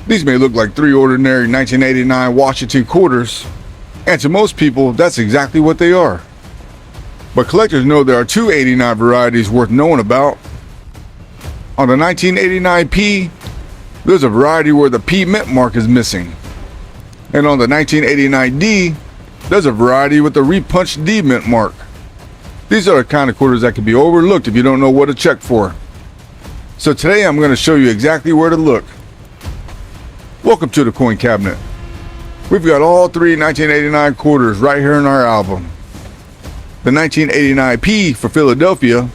These may look like three ordinary 1989 Washington quarters, and to most people, that's exactly what they are. But collectors know there are two 89 varieties worth knowing about. On the 1989P, there's a variety where the P mint mark is missing. And on the 1989D, there's a variety with the repunched D mint mark. These are the kind of quarters that can be overlooked if you don't know what to check for. So today I'm going to show you exactly where to look. Welcome to the coin cabinet. We've got all three 1989 quarters right here in our album. The 1989P for Philadelphia,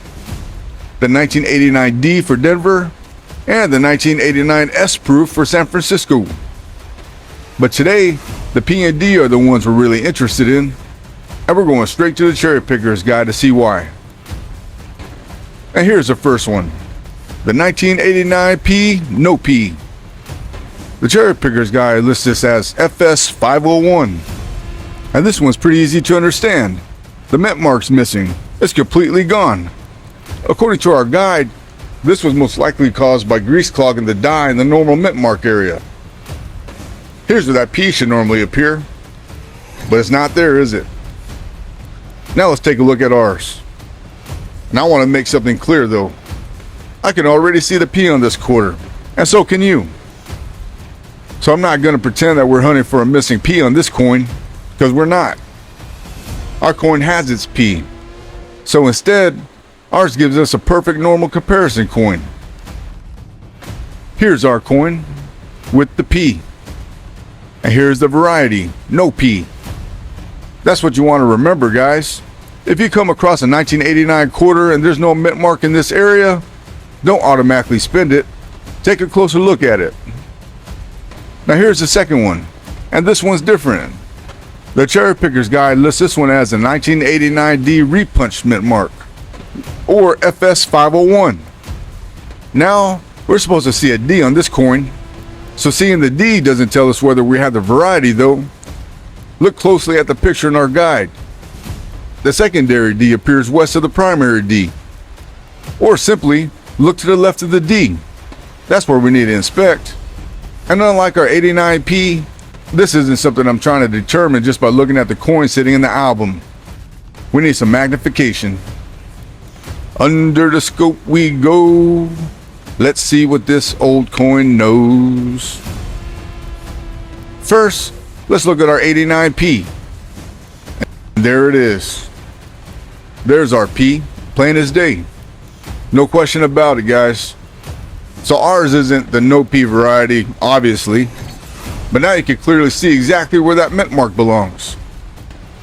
the 1989D for Denver, and the 1989 S-Proof for San Francisco. But today, the P and D are the ones we're really interested in, and we're going straight to the Cherrypickers guide to see why. And here's the first one, the 1989P No P. The Cherrypickers guide lists this as FS501, and this one's pretty easy to understand. The mint mark's missing. It's completely gone. According to our guide, this was most likely caused by grease clogging the die in the normal mint mark area. Here's where that P should normally appear, but it's not there, is it? Now let's take a look at ours. And I want to make something clear though. I can already see the P on this quarter, and so can you. So I'm not going to pretend that we're hunting for a missing P on this coin, because we're not. Our coin has its P. So instead, ours gives us a perfect normal comparison coin. Here's our coin with the P. And here's the variety, no P. That's what you want to remember, guys. If you come across a 1989 quarter and there's no mint mark in this area, don't automatically spend it. Take a closer look at it. Now here's the second one, and this one's different. The Cherrypickers guide lists this one as a 1989D repunched mint mark, or FS501. Now, we're supposed to see a D on this coin, so seeing the D doesn't tell us whether we have the variety though. Look closely at the picture in our guide. The secondary D appears west of the primary D, or simply look to the left of the D. That's where we need to inspect. And unlike our 89P, this isn't something I'm trying to determine just by looking at the coin sitting in the album. We need some magnification. Under the scope we go. Let's see what this old coin knows. First, let's look at our 89P. And there it is. There's our P, plain as day. No question about it, guys. So ours isn't the no P variety, obviously. But now you can clearly see exactly where that mint mark belongs.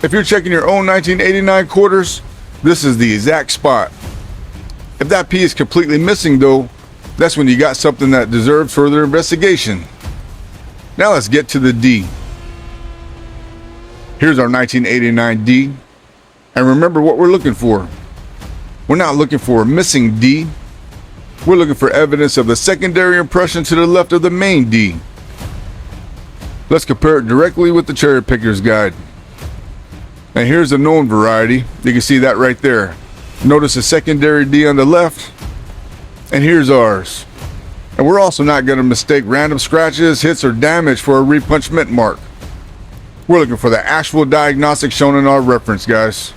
If you're checking your own 1989 quarters, this is the exact spot. If that P is completely missing though, that's when you got something that deserves further investigation. Now let's get to the D. Here's our 1989D. And remember what we're looking for. We're not looking for a missing D. We're looking for evidence of the secondary impression to the left of the main D. Let's compare it directly with the Cherrypickers guide. And here's a known variety. You can see that right there. Notice the secondary D on the left. And here's ours. And we're also not going to mistake random scratches, hits, or damage for a repunched mint mark. We're looking for the actual diagnostic shown in our reference, guys.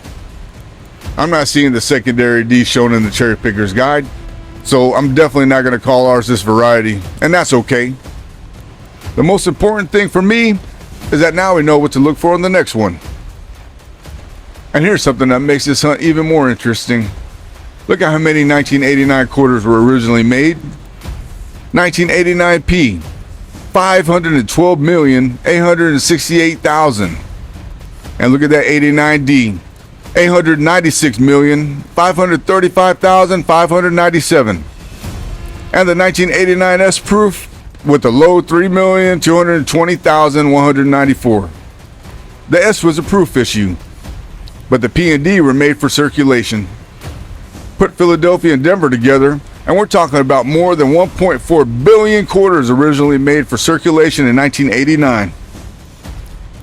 I'm not seeing the secondary D shown in the Cherrypickers guide, so I'm definitely not going to call ours this variety, and that's okay. The most important thing for me is that now we know what to look for in the next one. And here's something that makes this hunt even more interesting. Look at how many 1989 quarters were originally made. 1989P, 512,868,000. And look at that 89D, 896,535,597. And the 1989 S-Proof with the low 3,220,194. The S was a proof issue, but the P and D were made for circulation. Put Philadelphia and Denver together, and we're talking about more than 1.4 billion quarters originally made for circulation in 1989.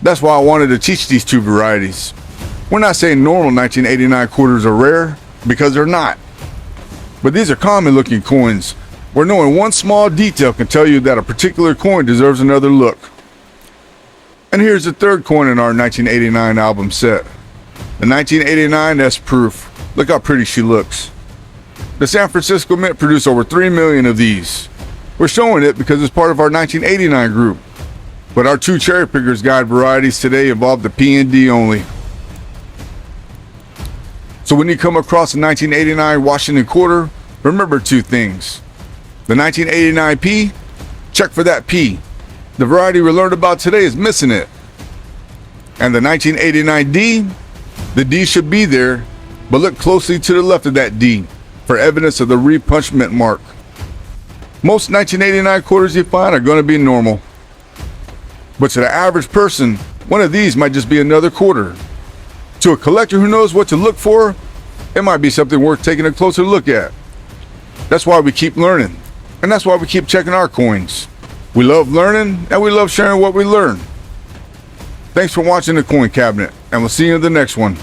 That's why I wanted to teach these two varieties. We're not saying normal 1989 quarters are rare, because they're not. But these are common looking coins, where knowing one small detail can tell you that a particular coin deserves another look. And here's the third coin in our 1989 album set, the 1989 S Proof. Look how pretty she looks. The San Francisco Mint produced over 3 million of these. We're showing it because it's part of our 1989 group, but our two Cherrypickers guide varieties today involve the P and D only. So when you come across a 1989 Washington quarter, remember two things. The 1989 P, check for that P. The variety we learned about today is missing it. And the 1989 D, the D should be there, but look closely to the left of that D for evidence of the repunched mint mark. Most 1989 quarters you find are going to be normal. But to the average person, one of these might just be another quarter. To a collector who knows what to look for, it might be something worth taking a closer look at. That's why we keep learning, and that's why we keep checking our coins. We love learning, and we love sharing what we learn. Thanks for watching the Coin Cabinet, and we'll see you in the next one.